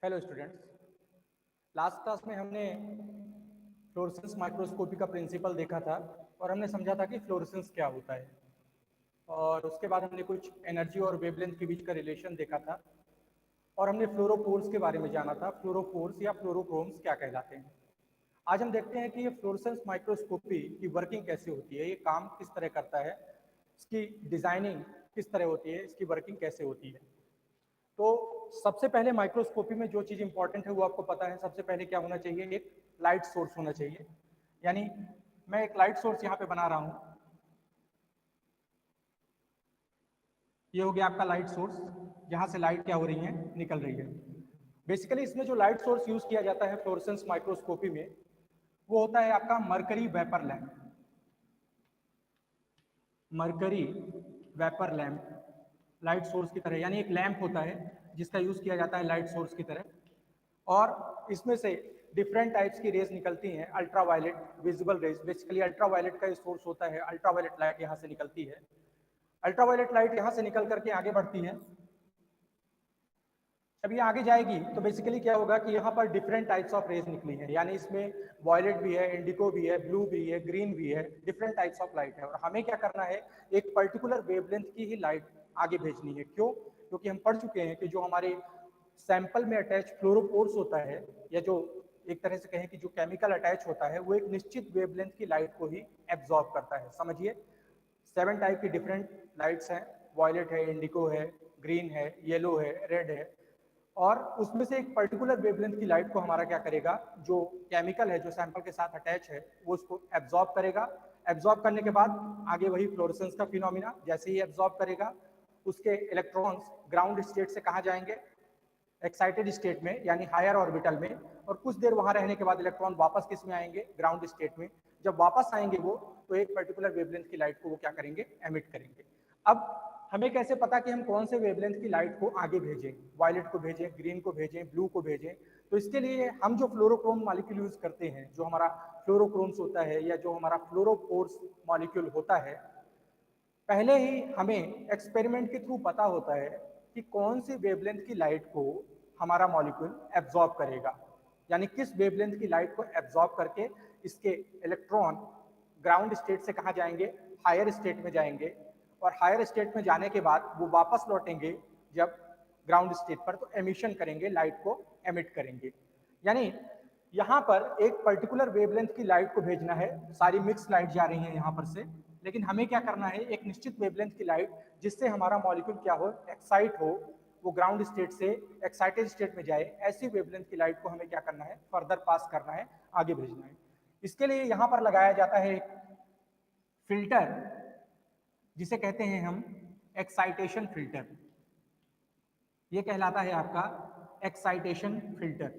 Hello students, last class में हमने fluorescence microscopy का प्रिंसिपल देखा था और हमने समझा था कि फ्लोरेसेंस क्या होता है। और उसके बाद हमने कुछ एनर्जी और वेवलेंथ के बीच का रिलेशन देखा था और हमने फ्लोरोपोर्स के बारे में जाना था। फ्लोरोपोर्स या फ्लोरोक्रोम्स क्या कहलाते हैं। आज हम देखते हैं कि ये फ्लोरेसेंस माइक्रोस्कोपी की वर्किंग कैसे होती है, ये काम किस तरह करता है, इसकी डिजाइनिंग किस तरह होती है, इसकी वर्किंग कैसे होती है। तो सबसे पहले माइक्रोस्कोपी में जो चीज़ इंपॉर्टेंट है वो आपको पता है। सबसे पहले क्या होना चाहिए, एक लाइट सोर्स होना चाहिए। यानी मैं एक लाइट सोर्स यहाँ पे बना रहा हूँ। ये हो गया आपका लाइट सोर्स, जहाँ से लाइट क्या हो रही है, निकल रही है। बेसिकली इसमें जो लाइट सोर्स यूज किया जाता है फ्लोरेसेंस माइक्रोस्कोपी में, वो होता है आपका mercury vapour lamp. Mercury vapour lamp light source की तरह, यानी एक लैंप होता है जिसका यूज किया जाता है लाइट सोर्स की तरह। और इसमें से डिफरेंट टाइप्स की रेज निकलती हैं। Ultraviolet, visible raise, basically ultraviolet का सोर्स होता है। अल्ट्रावायलेट लाइट यहाँ से निकलती है। अल्ट्रावायलेट लाइट यहाँ से निकल करके आगे बढ़ती है। जब ये आगे जाएगी तो बेसिकली क्या होगा कि यहाँ पर डिफरेंट टाइप्स ऑफ रेज निकली हैं। यानी इसमें वॉयलेट भी है, इंडिको भी है, ब्लू भी है, ग्रीन भी है, डिफरेंट टाइप्स ऑफ लाइट है। और हमें क्या करना है, एक पर्टिकुलर वेवलेंथ की ही लाइट आगे भेजनी है। क्यों? क्योंकि हम पढ़ चुके हैं कि जो हमारे सैंपल में अटैच फ्लोरोपोर्स होता है, या जो एक तरह से कहें कि जो केमिकल अटैच होता है, वो एक निश्चित वेवलेंथ की लाइट को ही एब्जॉर्ब करता है। समझिए, 7 टाइप की डिफरेंट लाइट्स हैं। वॉयलेट है, इंडिको है, ग्रीन है, येलो है, रेड है। और उसमें से एक पर्टिकुलर वेवलेंथ की लाइट को हमारा क्या करेगा, जो केमिकल है जो सैंपल के साथ अटैच है, वो उसको एब्जॉर्ब करेगा। एब्जॉर्ब करने के बाद आगे वही फ्लोरेसेंस का फिनोमिना, जैसे ही एब्जॉर्ब करेगा उसके इलेक्ट्रॉन्स ग्राउंड स्टेट से कहाँ जाएंगे, एक्साइटेड स्टेट में, यानी हायर ऑर्बिटल में। और कुछ देर वहां रहने के बाद इलेक्ट्रॉन वापस किस में आएंगे, ग्राउंड स्टेट में। जब वापस आएंगे वो, तो एक पर्टिकुलर वेवलेंथ की लाइट को वो क्या करेंगे, एमिट करेंगे। अब हमें कैसे पता कि हम कौन से वेवलेंथ की लाइट को आगे भेजें, वायलेट को भेजें, ग्रीन को भेजें, ब्लू को भेजें? तो इसके लिए हम जो फ्लोरोक्रोम मॉलिक्यूल यूज करते हैं, जो हमारा फ्लोरोक्रोम्स होता है या जो हमारा फ्लोरोपोर्स मॉलिक्यूल होता है, पहले ही हमें एक्सपेरिमेंट के थ्रू पता होता है कि कौन सी वेवलेंथ की लाइट को हमारा मॉलिक्यूल एब्जॉर्ब करेगा। यानी किस वेवलेंथ की लाइट को एब्जॉर्ब करके इसके इलेक्ट्रॉन ग्राउंड स्टेट से कहाँ जाएंगे, हायर स्टेट में जाएंगे। और हायर स्टेट में जाने के बाद वो वापस लौटेंगे जब ग्राउंड स्टेट पर, तो एमिशन करेंगे, लाइट को एमिट करेंगे। यानी यहाँ पर एक पर्टिकुलर वेवलेंथ की लाइट को भेजना है। सारी मिक्स लाइट जा रही है यहाँ पर से, लेकिन हमें क्या करना है, एक निश्चित वेवलेंथ की लाइट जिससे हमारा मॉलिक्यूल क्या हो, एक्साइट हो, वो ग्राउंड स्टेट से एक्साइटेड स्टेट में जाए। ऐसी वेवलेंथ की लाइट को हमें क्या करना है, फर्दर पास करना है, आगे भेजना है। इसके लिए यहाँ पर लगाया जाता है एक फिल्टर, जिसे कहते हैं हम एक्साइटेशन फिल्टर। ये कहलाता है आपका एक्साइटेशन फिल्टर।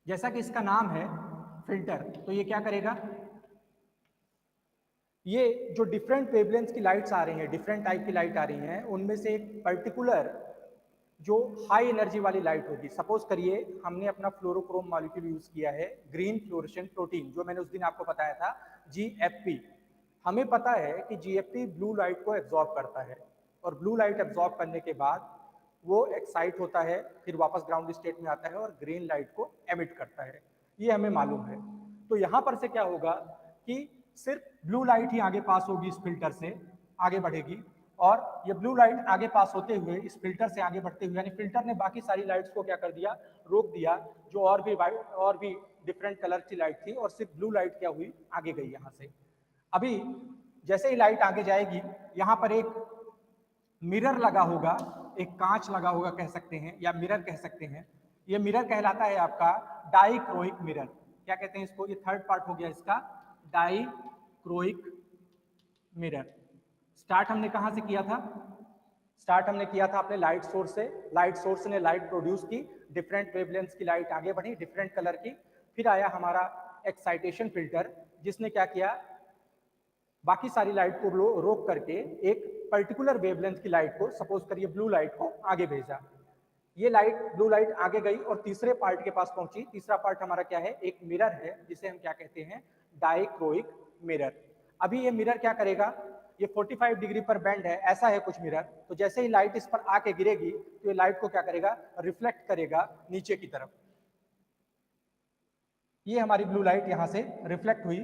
जैसा कि इसका नाम है फिल्टर, तो ये क्या करेगा, ये जो डिफरेंट वेवलेंथ की लाइट्स आ रही हैं, डिफरेंट टाइप की लाइट आ रही हैं, उनमें से एक पर्टिकुलर जो हाई एनर्जी वाली लाइट होगी। सपोज करिए हमने अपना फ्लोरोक्रोम मॉलिक्यूल यूज किया है, ग्रीन फ्लोरेसेंट प्रोटीन, जो मैंने उस दिन आपको बताया था, GFP। हमें पता है कि GFP ब्लू लाइट को एब्जॉर्ब करता है, और ब्लू लाइट एब्जॉर्ब करने के बाद वो एक्साइट होता है, फिर वापस ग्राउंड स्टेट में आता है और ग्रीन लाइट को एमिट करता है। ये हमें मालूम है। तो यहाँ पर से क्या होगा कि सिर्फ ब्लू लाइट ही आगे पास होगी, इस फिल्टर से आगे बढ़ेगी। और ये ब्लू लाइट आगे पास होते हुए इस फिल्टर से आगे बढ़ते हुए, यानी फिल्टर ने बाकी सारी लाइट्स को क्या कर दिया, रोक दिया, जो और भी वाइट और भी डिफरेंट कलर की लाइट थी, और सिर्फ ब्लू लाइट क्या हुई, आगे गई यहाँ से। अभी जैसे ही लाइट आगे जाएगी, यहाँ पर एक मिरर लगा होगा, एक कांच लगा होगा कह सकते हैं, या मिरर कह सकते हैं। ये मिरर कहलाता है आपका डाइक्रोइक मिरर। क्या कहते हैं इसको, ये थर्ड पार्ट हो गया इसका, डाइक्रोइक मिरर। स्टार्ट हमने कहां से किया था, स्टार्ट हमने किया था अपने लाइट सोर्स से। लाइट सोर्स ने लाइट प्रोड्यूस की, डिफरेंट वेवलेंथ्स की लाइट आगे बढ़ी, डिफरेंट कलर की। फिर आया हमारा एक्साइटेशन फिल्टर, जिसने क्या किया, बाकी सारी लाइट को रोक करके एक पर्टिकुलर वेवलेंथ की लाइट को, सपोज करिए ब्लू लाइट को, आगे भेजा। ये लाइट, ब्लू लाइट आगे गई और तीसरे पार्ट के पास पहुंची। तीसरा पार्ट हमारा क्या है, एक मिरर है, जिसे हम क्या कहते हैं, डाइक्रोइक मिरर। अभी ये मिरर क्या करेगा, ये 45 डिग्री पर बेंड है, ऐसा है कुछ मिरर, तो जैसे ही लाइट इस पर आके गिरेगी तो ये लाइट को क्या करेगा, रिफ्लेक्ट करेगा नीचे की तरफ। ये हमारी ब्लू लाइट यहां से रिफ्लेक्ट हुई,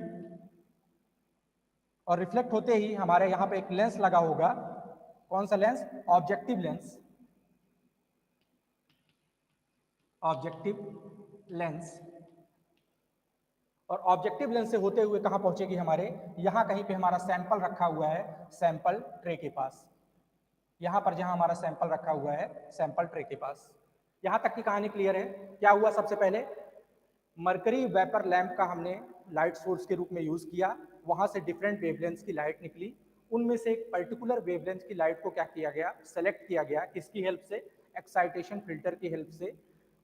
और रिफ्लेक्ट होते ही हमारे यहाँ पे एक लेंस लगा होगा। कौन सा lens? Objective lens. Objective lens. और ऑब्जेक्टिव लेंस से होते हुए कहां पहुंचेगी, हमारे यहां कहीं पे हमारा सैंपल रखा हुआ है, सैंपल ट्रे के पास। यहां पर जहां हमारा सैंपल रखा हुआ है, सैंपल ट्रे के पास। यहां तक की कहानी क्लियर है? क्या हुआ? सबसे पहले मरकरी वेपर लैंप का हमने लाइट सोर्स के रूप में यूज किया, वहां से डिफरेंट वेवलेंथ की लाइट निकली, उनमें से एक पर्टिकुलर वेवलेंथ की लाइट को क्या किया गया, सेलेक्ट किया गया, किसकी हेल्प से? एक्साइटेशन फिल्टर की हेल्प से।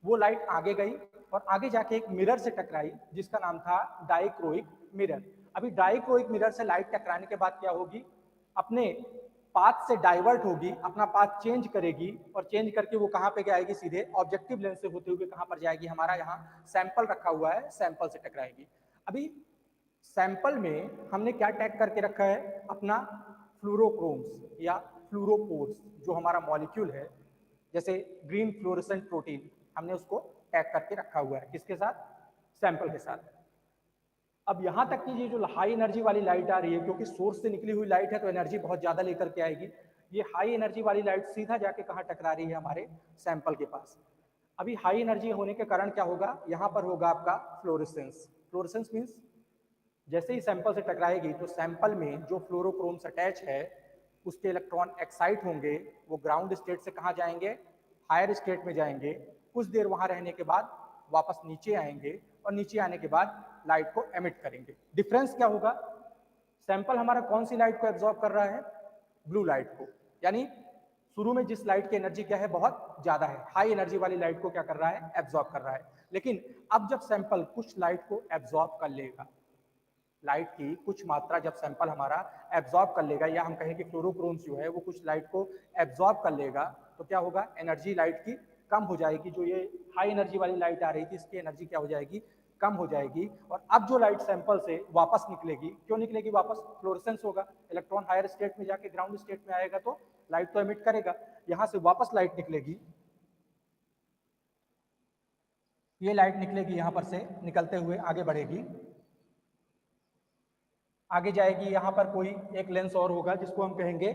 वो लाइट आगे गई और आगे जाके एक मिरर से टकराई जिसका नाम था डाइक्रोइक मिरर। अभी डाइक्रोइक मिरर से लाइट टकराने के बाद क्या होगी, अपने पाथ से डाइवर्ट होगी, अपना पाथ चेंज करेगी, और चेंज करके वो कहां पे जाएगी, सीधे ऑब्जेक्टिव लेंस से होते हुए कहां पर जाएगी, हमारा यहाँ सैंपल रखा हुआ है, सैंपल से टकराएगी। अभी सैंपल में हमने क्या टैग करके रखा है, अपना फ्लोरोक्रोम्स या फ्लोरोपोर्स, जो हमारा मॉलिक्यूल है, जैसे ग्रीन फ्लोरेसेंट प्रोटीन, हमने उसको टैग करके रखा हुआ है, किसके साथ? सैंपल के साथ। अब यहां तक कि ये जो हाई एनर्जी वाली लाइट आ रही है, क्योंकि सोर्स से निकली हुई लाइट है तो एनर्जी बहुत ज्यादा लेकर के आएगी, ये हाई एनर्जी वाली लाइट सीधा जाके कहां टकरा रही है, हमारे सैंपल के पास। अभी हाई एनर्जी होने के कारण क्या होगा, यहां पर होगा आपका फ्लोरेसेंस। फ्लोरेसेंस मीन्स जैसे ही सैंपल से टकराएगी तो सैंपल में जो फ्लोरोक्रोम्स अटैच है उसके इलेक्ट्रॉन एक्साइट होंगे, वो ग्राउंड स्टेट से कहां जाएंगे, हायर स्टेट में जाएंगे, कुछ देर वहां रहने के बाद वापस नीचे आएंगे, और नीचे आने के बाद लाइट को एमिट करेंगे। डिफरेंस क्या होगा, सैंपल हमारा कौन सी लाइट को एब्जॉर्ब कर रहा है, ब्लू लाइट को, यानी शुरू में जिस लाइट की एनर्जी क्या है, बहुत ज्यादा है, हाई एनर्जी वाली लाइट को क्या कर रहा है, एब्जॉर्ब कर रहा है। लेकिन अब जब सैंपल कुछ लाइट को एब्जॉर्ब कर लेगा, लाइट की कुछ मात्रा जब सैंपल हमारा एब्जॉर्ब कर लेगा, या हम कहें कि फ्लोरोक्रोम्स जो है वो कुछ लाइट को एब्जॉर्ब कर लेगा, तो क्या होगा, एनर्जी लाइट की कम हो जाएगी। जो ये हाई एनर्जी वाली लाइट आ रही थी, इसकी एनर्जी क्या हो जाएगी, कम हो जाएगी। और अब जो लाइट सैंपल से वापस निकलेगी, क्यों निकलेगी वापस, फ्लोरेसेंस होगा, इलेक्ट्रॉन हायर स्टेट में जाके ग्राउंड स्टेट में आएगा तो लाइट तो एमिट करेगा, यहां से वापस लाइट निकलेगी, ये लाइट निकलेगी यहां पर से, निकलते हुए आगे बढ़ेगी, आगे जाएगी, यहां पर कोई एक लेंस और होगा जिसको हम कहेंगे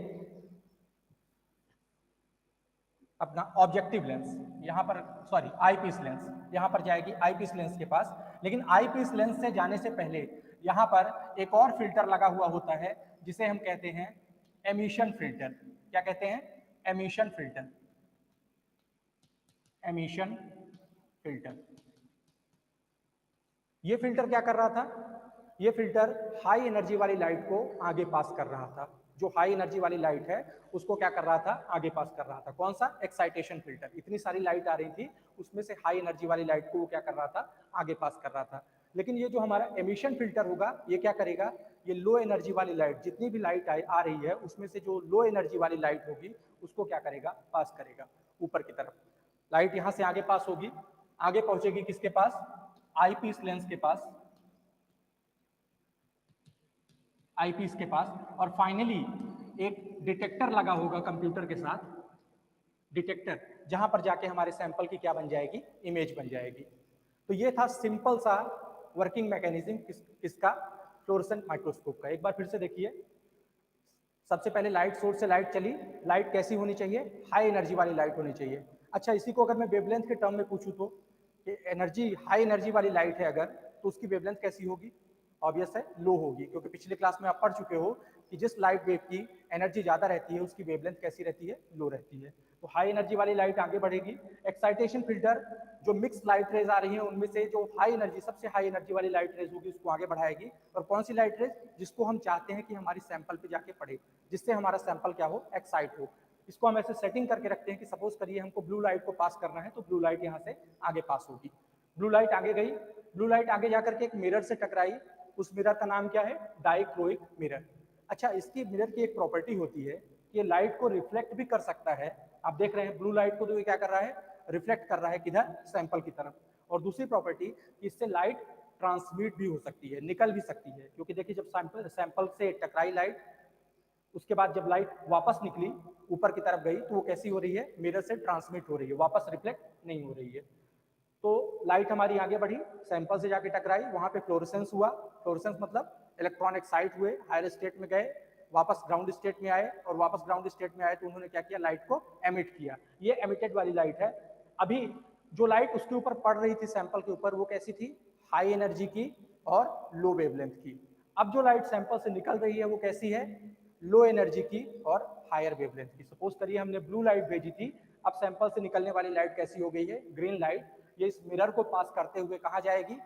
अपना ऑब्जेक्टिव लेंस, यहां पर सॉरी आईपीस लेंस, यहां पर जाएगी आईपीस लेंस के पास। लेकिन आईपीस लेंस से जाने से पहले यहां पर एक और फिल्टर लगा हुआ होता है जिसे हम कहते हैं एमिशन फिल्टर। क्या कहते हैं, एमिशन फिल्टर। एमिशन फिल्टर, ये फिल्टर क्या कर रहा था, ये फिल्टर हाई एनर्जी वाली लाइट को आगे पास कर रहा था। जो हाई एनर्जी वाली लाइट है उसको क्या कर रहा था, आगे पास कर रहा था। कौन सा, एक्साइटेशन फिल्टर। इतनी सारी लाइट आ रही थी, उसमें से हाई एनर्जी वाली लाइट को वो क्या कर रहा था, आगे पास कर रहा था। लेकिन ये जो हमारा एमिशन फिल्टर होगा, ये क्या करेगा, ये लो एनर्जी वाली लाइट, जितनी भी लाइट आ रही है उसमें से जो लो एनर्जी वाली लाइट होगी उसको क्या करेगा, पास करेगा ऊपर की तरफ। लाइट यहां से आगे पास होगी, आगे पहुंचेगी किसके पास, आईपीस लेंस के पास, आईपीस के पास, और फाइनली एक डिटेक्टर लगा होगा कंप्यूटर के साथ, डिटेक्टर, जहां पर जाके हमारे सैंपल की क्या बन जाएगी, इमेज बन जाएगी। तो ये था सिंपल सा वर्किंग मैकेनिज्म किसका, फ्लोरेसेंट माइक्रोस्कोप का। एक बार फिर से देखिए, सबसे पहले लाइट सोर्स से लाइट चली, लाइट कैसी होनी चाहिए, हाई एनर्जी वाली लाइट होनी चाहिए। अच्छा, इसी को अगर मैं वेवलेंथ के टर्म में पूछूं तो, कि एनर्जी, हाई एनर्जी वाली लाइट है अगर, तो उसकी वेवलेंथ कैसी होगी, ऑब्वियस है, लो होगी, क्योंकि पिछले क्लास में आप पढ़ चुके हो कि जिस लाइट वेव की एनर्जी ज्यादा रहती है उसकी वेवलेंथ कैसी रहती है, लो रहती है। तो हाई एनर्जी वाली लाइट आगे बढ़ेगी। एक्साइटेशन फिल्टर, जो मिक्स लाइट रेज आ रही है उनमें से जो हाई एनर्जी, सबसे हाई एनर्जी वाली लाइट रेज होगी उसको आगे बढ़ाएगी। और कौन सी लाइट रेज, जिसको हम चाहते हैं कि हमारी सैंपल पे जाके पड़े, जिससे हमारा सैंपल क्या हो, एक्साइट हो। इसको हम ऐसे सेटिंग करके रखते हैं कि सपोज करिए हमको ब्लू लाइट को पास करना है, तो ब्लू लाइट यहाँ से आगे पास होगी। ब्लू लाइट आगे गई, ब्लू लाइट आगे जाकर के एक मिरर से टकराई, उस मिरर का नाम क्या है, डाइक्रोइक मिरर। अच्छा, इसकी मिरर की एक प्रॉपर्टी होती है कि ये लाइट को रिफ्लेक्ट भी कर सकता है। आप देख रहे हैं ब्लू लाइट को, तो ये क्या कर रहा है, रिफ्लेक्ट कर रहा है किधर, सैंपल की तरफ। और दूसरी प्रॉपर्टी, इससे लाइट ट्रांसमिट भी हो सकती है, निकल भी सकती है, क्योंकि देखिए जब सैंपल से टकराई लाइट, उसके बाद जब लाइट वापस निकली, ऊपर की तरफ गई, तो वो कैसी हो रही है, मिरर से ट्रांसमिट हो रही है, वापस रिफ्लेक्ट नहीं हो रही है। तो लाइट हमारी आगे बढ़ी, सैंपल से जाके टकराई, वहां पे फ्लोरेसेंस हुआ। फ्लोरेसेंस मतलब इलेक्ट्रॉन एक्साइट हुए, हायर स्टेट में गए, वापस ग्राउंड स्टेट में आए, और वापस ग्राउंड स्टेट में आए तो उन्होंने क्या किया, लाइट को एमिट किया। ये एमिटेड वाली लाइट है। अभी जो लाइट उसके ऊपर पड़ रही थी सैंपल के ऊपर, वो कैसी थी, हाई एनर्जी की और लो वेवलेंथ की। अब जो लाइट सैंपल से निकल रही है वो कैसी है, लो एनर्जी की और हायर वेवलेंथ की। सपोज करिए हमने ब्लू लाइट भेजी थी, अब सैंपल से निकलने वाली लाइट कैसी हो गई है, ग्रीन लाइट। ये इस मिरर को पास करते हुए कहाँ जाएगी,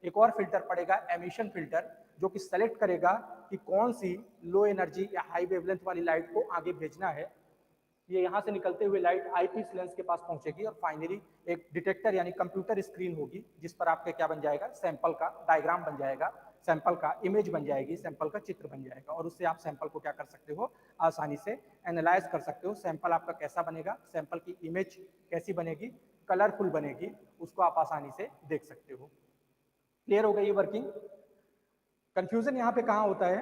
एक और फिल्टर पड़ेगा, एमिशन फिल्टर, जो कि सेलेक्ट करेगा कि कौन सी लो एनर्जी या हाई वेवलेंथ वाली लाइट को आगे भेजना है। ये यहाँ से निकलते हुए लाइट आईपीस लेंस के पास पहुंचेगी और फाइनली एक डिटेक्टर यानी कंप्यूटर स्क्रीन होगी, जिस पर आपके क्या बन जाएगा, सैंपल का डायग्राम बन जाएगा, सैंपल का इमेज बन जाएगी, सैंपल का चित्र बन जाएगा, और उससे आप सैंपल को क्या कर सकते हो, आसानी से एनालाइज कर सकते हो। सैंपल आपका कैसा बनेगा, सैंपल की इमेज कैसी बनेगी, कलरफुल बनेगी, उसको आप आसानी से देख सकते हो। क्लियर हो गई ये वर्किंग। कंफ्यूजन यहाँ पे कहाँ होता है,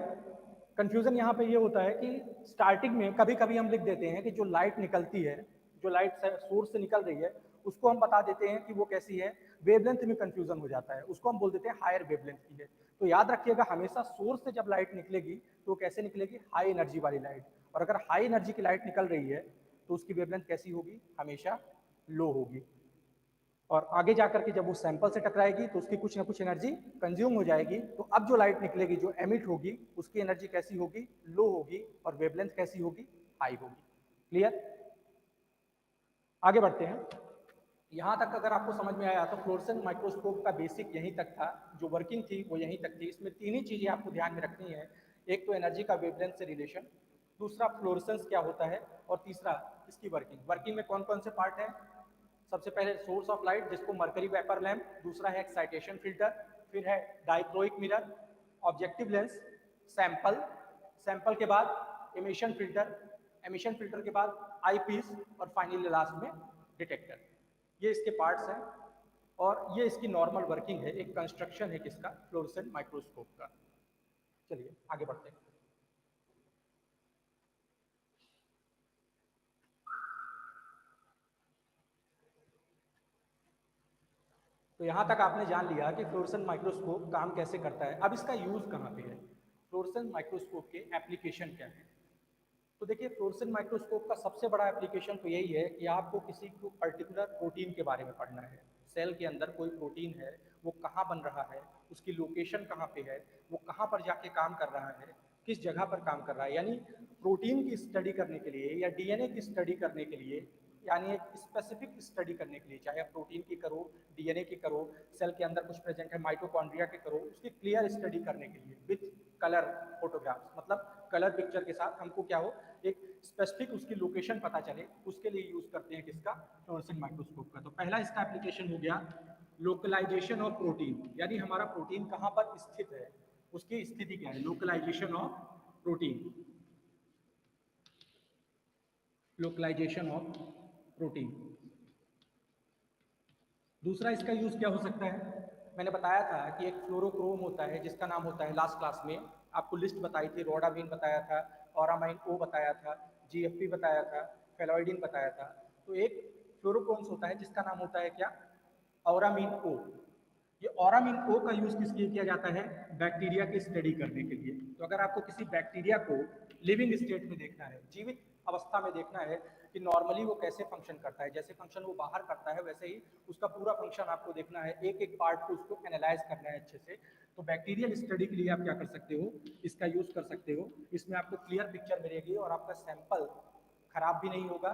कंफ्यूजन यहाँ पे ये होता है कि स्टार्टिंग में कभी कभी हम लिख देते हैं कि जो लाइट निकलती है, जो लाइट सोर्स से निकल रही है, उसको हम बता देते हैं कि वो कैसी है, वेवलेंथ में कंफ्यूजन हो जाता है, उसको हम बोल देते हैं हायर वेवलेंथ की है। तो याद रखिएगा, हमेशा सोर्स से जब लाइट निकलेगी तो कैसे निकलेगी, हाई एनर्जी वाली लाइट। और अगर हाई एनर्जी की लाइट निकल रही है तो उसकी वेवलेंथ कैसी होगी, हमेशा लो होगी। और आगे जाकर के जब वो सैंपल से टकराएगी तो उसकी कुछ ना कुछ एनर्जी कंज्यूम हो जाएगी। तो अब जो लाइट निकलेगी, जो एमिट होगी, उसकी एनर्जी कैसी होगी, लो होगी, और वेवलेंथ कैसी होगी, हाई होगी। क्लियर। आगे बढ़ते हैं। यहाँ तक अगर आपको समझ में आया तो फ्लोरेसेंस माइक्रोस्कोप का बेसिक यहीं तक था, जो वर्किंग थी वो यहीं तक थी। इसमें तीन ही चीजें आपको ध्यान में रखनी है, एक तो एनर्जी का वेवलेंथ से रिलेशन, दूसरा फ्लोरेसेंस क्या होता है, और तीसरा इसकी वर्किंग। वर्किंग में कौन कौन से पार्ट है, सबसे पहले सोर्स ऑफ लाइट जिसको मरकरी वेपर लैंप, दूसरा है एक्साइटेशन फिल्टर, फिर है dichroic mirror, objective lens, sample, sample के बाद एमिशन फिल्टर, एमिशन फिल्टर के बाद आई पीस, और फाइनली लास्ट में डिटेक्टर। ये इसके पार्ट्स हैं और ये इसकी नॉर्मल वर्किंग है, एक कंस्ट्रक्शन है किसका, फ्लोरेसेंट माइक्रोस्कोप का। चलिए आगे बढ़ते हैं। तो यहाँ तक आपने जान लिया कि फ्लोरेसेंट माइक्रोस्कोप काम कैसे करता है। अब इसका यूज कहाँ पे है, फ्लोरेसेंट माइक्रोस्कोप के एप्लीकेशन क्या है। तो देखिए, फ्लोरेसेंट माइक्रोस्कोप का सबसे बड़ा एप्लीकेशन तो यही है कि आपको किसी को पर्टिकुलर प्रोटीन के बारे में पढ़ना है। सेल के अंदर कोई प्रोटीन है, वो कहाँ बन रहा है, उसकी लोकेशन कहाँ पे है, वो कहाँ पर जाके काम कर रहा है, किस जगह पर काम कर रहा है। यानी प्रोटीन की स्टडी करने के लिए या डीएनए की स्टडी करने के लिए, यानी एक स्पेसिफिक स्टडी करने के लिए, चाहे आप प्रोटीन की करो, डीएनए की करो, सेल के अंदर कुछ प्रेजेंट है माइटोकॉन्ड्रिया के करो, उसकी क्लियर स्टडी करने के लिए विथ कलर फोटोग्राफ्स, मतलब कलर पिक्चर के साथ हमको क्या हो, एक स्पेसिफिक उसकी लोकेशन पता चले, उसके लिए यूज करते हैं किसका, फ्लोरेसेंट माइक्रोस्कोप का। तो पहला इसका एप्लीकेशन हो गया लोकलाइजेशन ऑफ प्रोटीन, यानी हमारा प्रोटीन कहाँ पर स्थित है, उसकी स्थिति क्या है, localization of protein, localization of protein. दूसरा इसका यूज क्या हो सकता है, मैंने बताया था कि एक फ्लोरोक्रोम होता है जिसका नाम होता है, लास्ट क्लास में आपको लिस्ट बताई थी, रोडामीन बताया था, ऑरामाइन ओ बताया था, जीएफपी बताया था, फेलॉइडिन बताया था। तो एक फ्लोरोक्रोम्स होता है जिसका नाम होता है क्या, ऑरामीन ओ। ये ऑरामीन ओ का यूज किस लिए किया जाता है, बैक्टीरिया की स्टडी करने के लिए। तो अगर आपको किसी बैक्टीरिया को लिविंग स्टेट में देखना है, जीवित अवस्था में देखना है कि नॉर्मली वो कैसे फंक्शन करता है, जैसे फंक्शन वो बाहर करता है वैसे ही उसका पूरा फंक्शन आपको देखना है, एक एक पार्ट को उसको एनालाइज करना है अच्छे से, तो बैक्टीरियल स्टडी के लिए आप क्या कर सकते हो, इसका यूज कर सकते हो। इसमें आपको क्लियर पिक्चर मिलेगी और आपका सैंपल खराब भी नहीं होगा,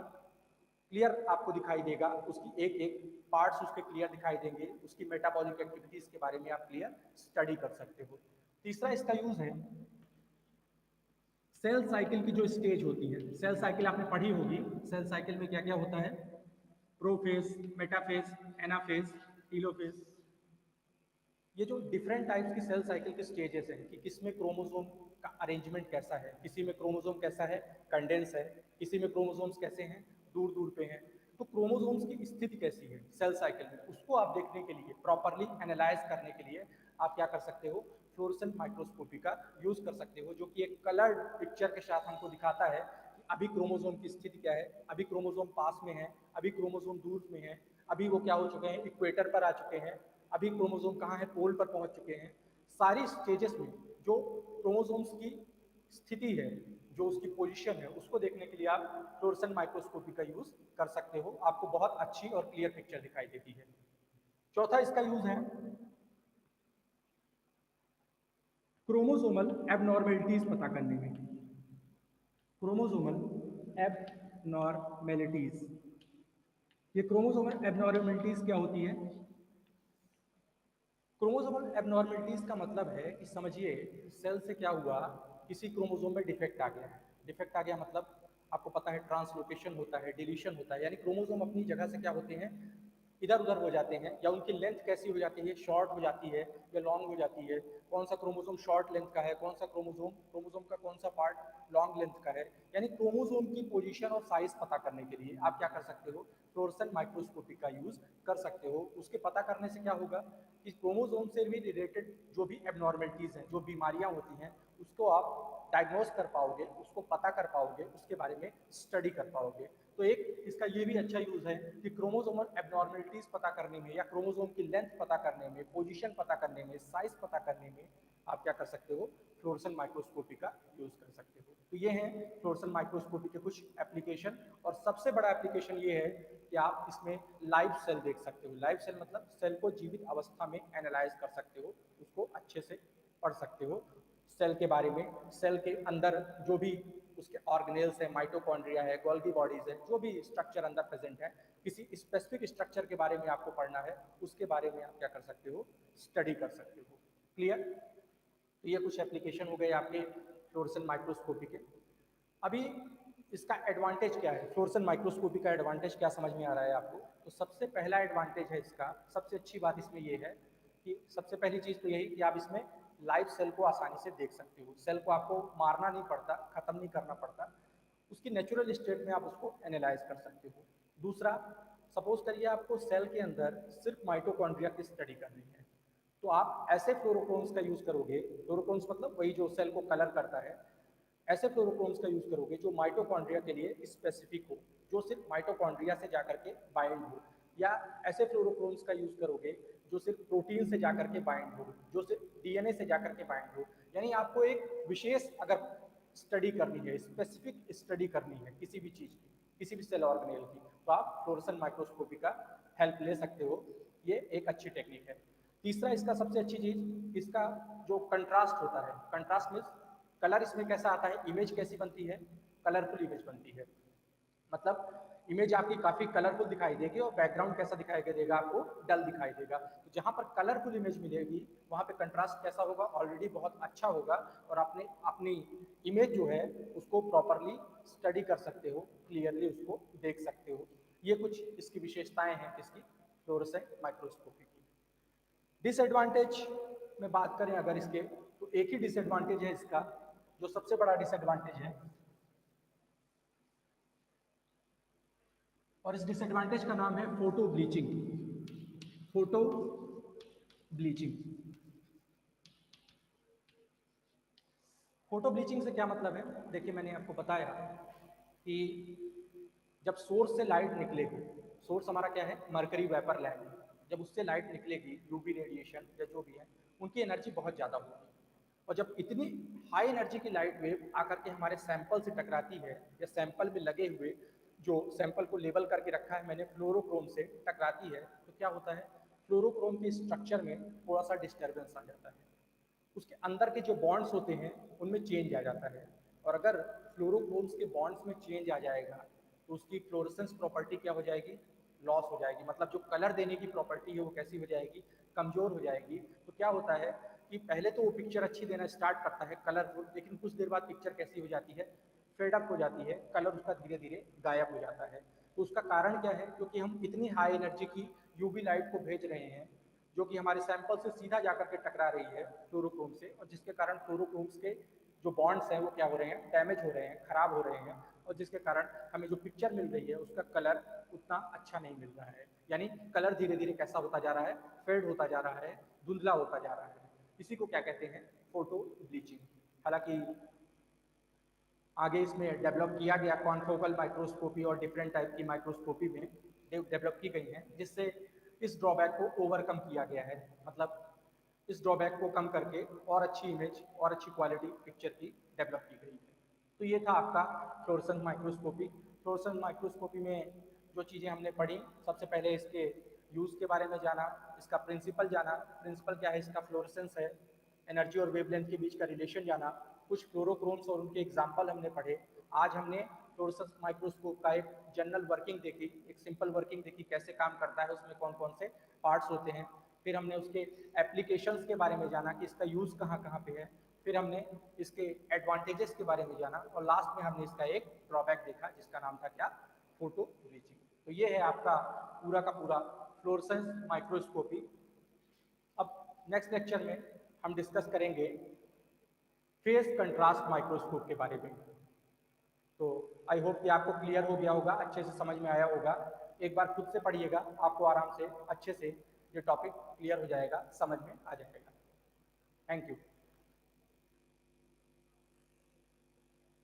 क्लियर आपको दिखाई देगा, उसकी एक एक पार्ट्स उसके क्लियर दिखाई देंगे, उसकी मेटाबॉलिक एक्टिविटीज के बारे में आप क्लियर स्टडी कर सकते हो। तीसरा इसका यूज है सेल साइकिल की जो स्टेज होती है, सेल साइकिल आपने पढ़ी होगी, सेल साइकिल में क्या क्या होता है, प्रोफेज, मेटाफेज, एनाफेज, टीलोफेज। ये जो डिफरेंट टाइप्स की सेल साइकिल के स्टेजेस हैं कि किसमें क्रोमोसोम का अरेंजमेंट कैसा है, किसी में क्रोमोसोम कैसा है, कंडेंस है, किसी में क्रोमोसोम्स कैसे हैं, दूर दूर पे हैं। तो क्रोमोसोम्स की स्थिति कैसी है सेल साइकिल में, उसको आप देखने के लिए, प्रॉपरली एनालाइज करने के लिए आप क्या कर सकते हो, फ्लोरेसेंट माइक्रोस्कोपी का यूज कर सकते हो, जो कि एक कलर्ड पिक्चर के साथ हमको दिखाता है कि अभी क्रोमोसोम की स्थिति क्या है, अभी क्रोमोसोम पास में है, अभी क्रोमोसोम दूर में है, अभी वो क्या हो चुके हैं, इक्वेटर पर आ चुके हैं, अभी क्रोमोसोम कहाँ है, पोल पर पहुंच चुके हैं। सारी स्टेजेस में जो क्रोमोसोम्स की स्थिति है, जो उसकी पोजीशन है, उसको देखने के लिए आप फ्लोरेसेंट माइक्रोस्कोपी का यूज कर सकते हो। आपको बहुत अच्छी और क्लियर पिक्चर दिखाई देती है। चौथा इसका यूज है क्रोमोसोमल एबनॉर्मेलिटीज पता करने में। क्रोमोसोमल एबनॉर्मेलिटीज, ये क्रोमोसोमल एबनॉर्मेलिटीज क्या होती है? क्रोमोसोमल एबनॉर्मेलिटीज का मतलब है कि समझिए सेल से क्या हुआ, किसी क्रोमोसोम में डिफेक्ट आ गया। डिफेक्ट आ गया मतलब आपको पता है ट्रांसलोकेशन होता है, डिलीशन होता है, यानी क्रोमोसोम अपनी जगह से क्या होते हैं, इधर उधर हो जाते हैं, या उनकी लेंथ कैसी हो जाती है, शॉर्ट हो जाती है या लॉन्ग हो जाती है। कौन सा क्रोमोसोम शॉर्ट लेंथ का है, कौन सा क्रोमोसोम का कौन सा पार्ट लॉन्ग लेंथ का है, यानी क्रोमोसोम की पोजीशन और साइज पता करने के लिए आप क्या कर सकते हो, फ्लोरेसेंट माइक्रोस्कोपी का यूज कर सकते हो। उसके पता करने से क्या होगा कि क्रोमोसोम से भी रिलेटेड जो भी एबनॉर्मेलिटीज हैं, जो बीमारियां होती हैं, उसको आप डायग्नोस कर पाओगे, उसको पता कर पाओगे, उसके बारे में स्टडी कर पाओगे। तो एक इसका ये भी अच्छा यूज है कि क्रोमोसोमल एबनॉर्मेलिटीज पता करने में, या क्रोमोसोम की लेंथ पता करने में, पोजीशन पता करने में, साइज पता करने में आप क्या कर सकते हो, फ्लोरेसेंट माइक्रोस्कोपी का यूज कर सकते हो। तो ये हैं फ्लोरेसेंट माइक्रोस्कोपी के कुछ एप्लीकेशन। और सबसे बड़ा एप्लीकेशन ये है कि आप इसमें लाइव सेल देख सकते हो। लाइव सेल मतलब सेल को जीवित अवस्था में एनालाइज कर सकते हो, उसको अच्छे से पढ़ सकते हो सेल के बारे में। सेल के अंदर जो भी उसके ऑर्गेनेल्स है, माइटोकॉन्ड्रिया है, गोल्गी बॉडीज है, जो भी स्ट्रक्चर अंदर प्रेजेंट है, किसी स्पेसिफिक स्ट्रक्चर के बारे में आपको पढ़ना है, उसके बारे में आप क्या कर सकते हो, स्टडी कर सकते हो। क्लियर? तो ये कुछ एप्लीकेशन हो गए आपके फ्लोरेसेंट माइक्रोस्कोपी के। अभी इसका एडवांटेज क्या है, फ्लोरेसेंट माइक्रोस्कोपी का एडवांटेज क्या समझ में आ रहा है आपको? तो सबसे पहला एडवांटेज है इसका, सबसे अच्छी बात इसमें ये है कि सबसे पहली चीज़ तो यही कि आप इसमें लाइव सेल को आसानी से देख सकते हो। सेल को आपको मारना नहीं पड़ता, खत्म नहीं करना पड़ता, उसकी नेचुरल स्टेट में आप उसको एनालाइज कर सकते हो। दूसरा, सपोज करिए आपको सेल के अंदर सिर्फ माइटोकॉन्ड्रिया की स्टडी करनी है, तो आप ऐसे फ्लोरोक्रोम्स का यूज करोगे। फ्लोरोक्रोम्स मतलब वही जो सेल को कलर करता है। ऐसे फ्लोरोक्रोम्स का यूज करोगे जो माइटोकॉन्ड्रिया के लिए स्पेसिफिक हो, जो सिर्फ माइटोकॉन्ड्रिया से जाकर के बाइंड हो, या ऐसे फ्लोरोक्रोम्स का यूज करोगे जो सिर्फ प्रोटीन से जाकर के बाइंड हो, जो सिर्फ डीएनए से जाकर के बाइंड हो। यानी आपको एक विशेष अगर स्टडी करनी है, स्पेसिफिक स्टडी करनी है किसी भी चीज की, किसी भी सेल ऑर्गेनेल की, तो आप फ्लोरेसेंट माइक्रोस्कोपी का हेल्प ले सकते हो। ये एक अच्छी टेक्निक है। तीसरा इसका सबसे अच्छी चीज, इसका जो कंट्रास्ट होता है, कंट्रास्ट मीन्स कलर इसमें कैसा आता है, इमेज कैसी बनती है, कलरफुल इमेज बनती है। मतलब इमेज आपकी काफी कलरफुल दिखाई देगी और बैकग्राउंड कैसा दिखाई देगा आपको, डल दिखाई देगा। तो जहां पर कलरफुल इमेज मिलेगी वहां पे कंट्रास्ट कैसा होगा, ऑलरेडी बहुत अच्छा होगा, और आपने अपनी इमेज जो है उसको प्रॉपरली स्टडी कर सकते हो, क्लियरली उसको देख सकते हो। ये कुछ इसकी विशेषताएं हैं किसकी, फ्लोरेसेंट माइक्रोस्कोपी की। डिसएडवांटेज में बात करें अगर इसके, तो एक ही डिसएडवांटेज है इसका, जो सबसे बड़ा डिसएडवांटेज है, और इस डिसएडवांटेज का नाम है photo bleaching. Photo bleaching. Photo bleaching से क्या मतलब है, देखिए मैंने आपको बताया कि जब सोर्स से लाइट निकलेगी, सोर्स हमारा क्या है, मरकरी वेपर लैंप, जब उससे लाइट निकलेगी, यूवी रेडिएशन या जो भी है, उनकी एनर्जी बहुत ज़्यादा होगी। और जब इतनी हाई एनर्जी की लाइट वेव आकर के हमारे सैंपल से टकराती है, या सैंपल में लगे हुए जो सैंपल को लेबल करके रखा है मैंने फ्लोरोक्रोम से टकराती है, तो क्या होता है, फ्लोरोक्रोम के स्ट्रक्चर में थोड़ा सा डिस्टर्बेंस आ जाता है, उसके अंदर के जो बॉन्ड्स होते हैं उनमें चेंज आ जाता है। और अगर फ्लोरोक्रोम्स के बॉन्ड्स में चेंज आ जाएगा तो उसकी फ्लोरेसेंस प्रॉपर्टी क्या हो जाएगी, लॉस हो जाएगी। मतलब जो कलर देने की प्रॉपर्टी है वो कैसी हो जाएगी, कमजोर हो जाएगी। तो क्या होता है कि पहले तो वो पिक्चर अच्छी देना स्टार्ट करता है कलरफुल, लेकिन कुछ देर बाद पिक्चर कैसी हो जाती है, फेड अप हो जाती है, कलर उसका धीरे धीरे गायब हो जाता है। तो उसका कारण क्या है, क्योंकि हम इतनी हाई एनर्जी की यूवी लाइट को भेज रहे हैं जो कि हमारे सैंपल से सीधा जाकर के टकरा रही है फ्लोरोक्रोम से, और जिसके कारण फ्लोरोक्रोम्स के जो बॉन्ड्स हैं वो क्या हो रहे हैं, डैमेज हो रहे हैं, खराब हो रहे हैं, और जिसके कारण हमें जो पिक्चर मिल रही है उसका कलर उतना अच्छा नहीं मिल रहा है। यानी कलर धीरे धीरे कैसा होता जा रहा है, फेड होता जा रहा है, धुंधला होता जा रहा है। इसी को क्या कहते हैं, फोटो ब्लीचिंग। हालांकि आगे इसमें डेवलप किया गया कॉन्फोकल माइक्रोस्कोपी और डिफरेंट टाइप की माइक्रोस्कोपी में डेवलप की गई हैं, जिससे इस ड्रॉबैक को ओवरकम किया गया है। मतलब इस ड्रॉबैक को कम करके और अच्छी इमेज और अच्छी क्वालिटी पिक्चर की डेवलप की गई है। तो ये था आपका फ्लोरेसेंस माइक्रोस्कोपी। फ्लोरेसेंस माइक्रोस्कोपी में जो चीज़ें हमने पढ़ी, सबसे पहले इसके यूज़ के बारे में जाना, इसका प्रिंसिपल जाना, प्रिंसिपल क्या है इसका, फ्लोरेसेंस है, एनर्जी और वेवलेंथ के बीच का रिलेशन जाना, कुछ फ्लोरोक्रोम्स और उनके एग्जाम्पल हमने पढ़े। आज हमने फ्लोरेसेंस माइक्रोस्कोप का एक जनरल वर्किंग देखी, एक सिंपल वर्किंग देखी, कैसे काम करता है, उसमें कौन कौन से पार्ट्स होते हैं। फिर हमने उसके एप्लीकेशंस के बारे में जाना कि इसका यूज़ कहाँ कहाँ पे है। फिर हमने इसके एडवांटेजेस के बारे में जाना और लास्ट में हमने इसका एक ड्रॉबैक देखा जिसका नाम था क्या, फोटो ब्लीचिंग। तो ये है आपका पूरा का पूरा फ्लोरेसेंस माइक्रोस्कोपी। अब नेक्स्ट लेक्चर में हम डिस्कस करेंगे फेस कंट्रास्ट माइक्रोस्कोप के बारे में। तो आई होप कि आपको क्लियर हो गया होगा, अच्छे से समझ में आया होगा। एक बार खुद से पढ़िएगा, आपको आराम से अच्छे से ये टॉपिक क्लियर हो जाएगा, समझ में आ जाएगा। Thank you.